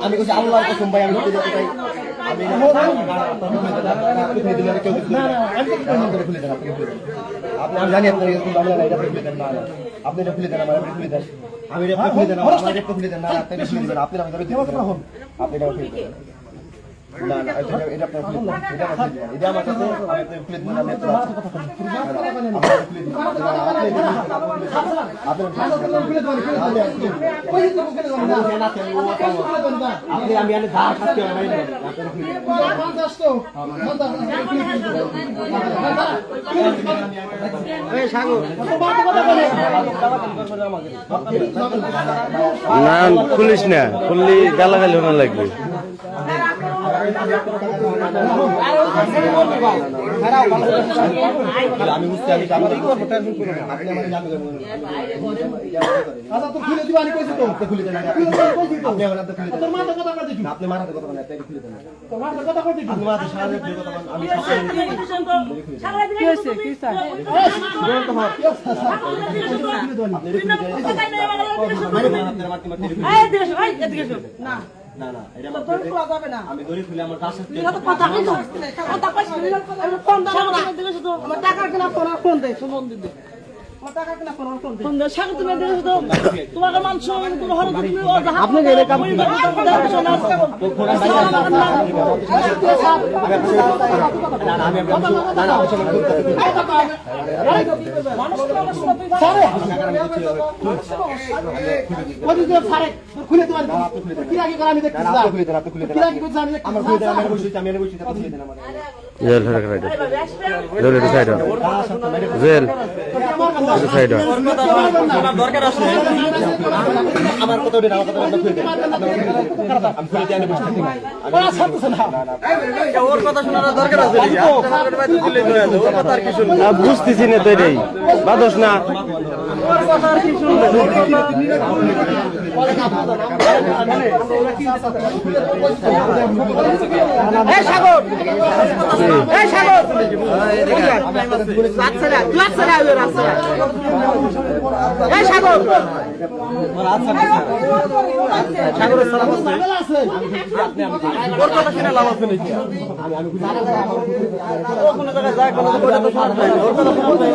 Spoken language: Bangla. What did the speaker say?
আমি কইছি আল্লাহ কসম ভাই আমি খুলে দেই আমি আপনি আমি জানি আপনি আমরা না এটা খুলে দেন না আপনি এটা খুলে দেন আমার খুলে দেন আমি এটা খুলে দেন আমার এটা খুলে দেন না আপনি এটা খুলে দেন আপনি আমাকে ধরে দিন আপনি এটা খুলে দেন না না এটা আপনার খুলে দেন এটা আমার কাছে আপনি খুলে দেন আমি আপনার কথা খুলে দিন আপনি আমি আনে ধার খাচ্ছি আমি এই সাগর না খুলিস না খুললি গালাগালি হোনা লাগবে আমি বুঝতে আমি আপনি আমার জানবেন আচ্ছা তো খুলে দিবা আমি কইছি তো খুলে দেন আপনি আমার হাতে খুলে দেন তোর মাথা কথা কর দেখি আপনি মাথা কথা বলেন আপনি খুলে দেন তোর মাথা কথা কর দেখি আপনি মাথা সারা দিয়ে কথা বলেন আমি সারা দিয়ে কি হইছে কি স্যার বল তো হর এই দেশ এই এদিকে না না না এটা তোর খোলা যাবে না আমি দড়ি খুলে আমার কাছে তুই তো কথা কই তো কথা কইছ আমি ফোন দাও না দিলে তো আমার টাকা কিনা ফোন দে ফোন দিতে আমার টাকা কিনা ফোন দে সাগর তুমি দিলে তো তোমাকে মানছো তুমি হরে তুমি আপনি গেলে কাম না আমি খুলে দেন কি আগে করে আমি দেখতেছি না খুলে দেন আপনি খুলে দেন কি আগে করছ আমি আমার খুলে দেন আমি বসে আমি বসে খুলে দেন আমার জেল ধরে রাইট জেল এটা সাইড জেল এটা সাইড দরকার আছে আমার কত দিন আমার কত খুলে দেন আমি খুলে দেন আমি বসে থাকি ওরা ছাড়তেছ না ওর কথা শোনার দরকার আছে নাকি আপনাদের বাড়িতে দিলে তো ওর কথা আর কি শুনবো বুঝতেছি না তো এটাই বাদস না ওর কথা আর কি শুনবো এই সাগর এই সাগর রাস্তা রাস্তা রাস্তা এই সাগর সাগরের সালাম আছে ওর কথা শুনে লাভ আছে নাকি ও কোনো জায়গায় যায় কোনো ওটা তো শোনা যায় না ওর কথা শুনতে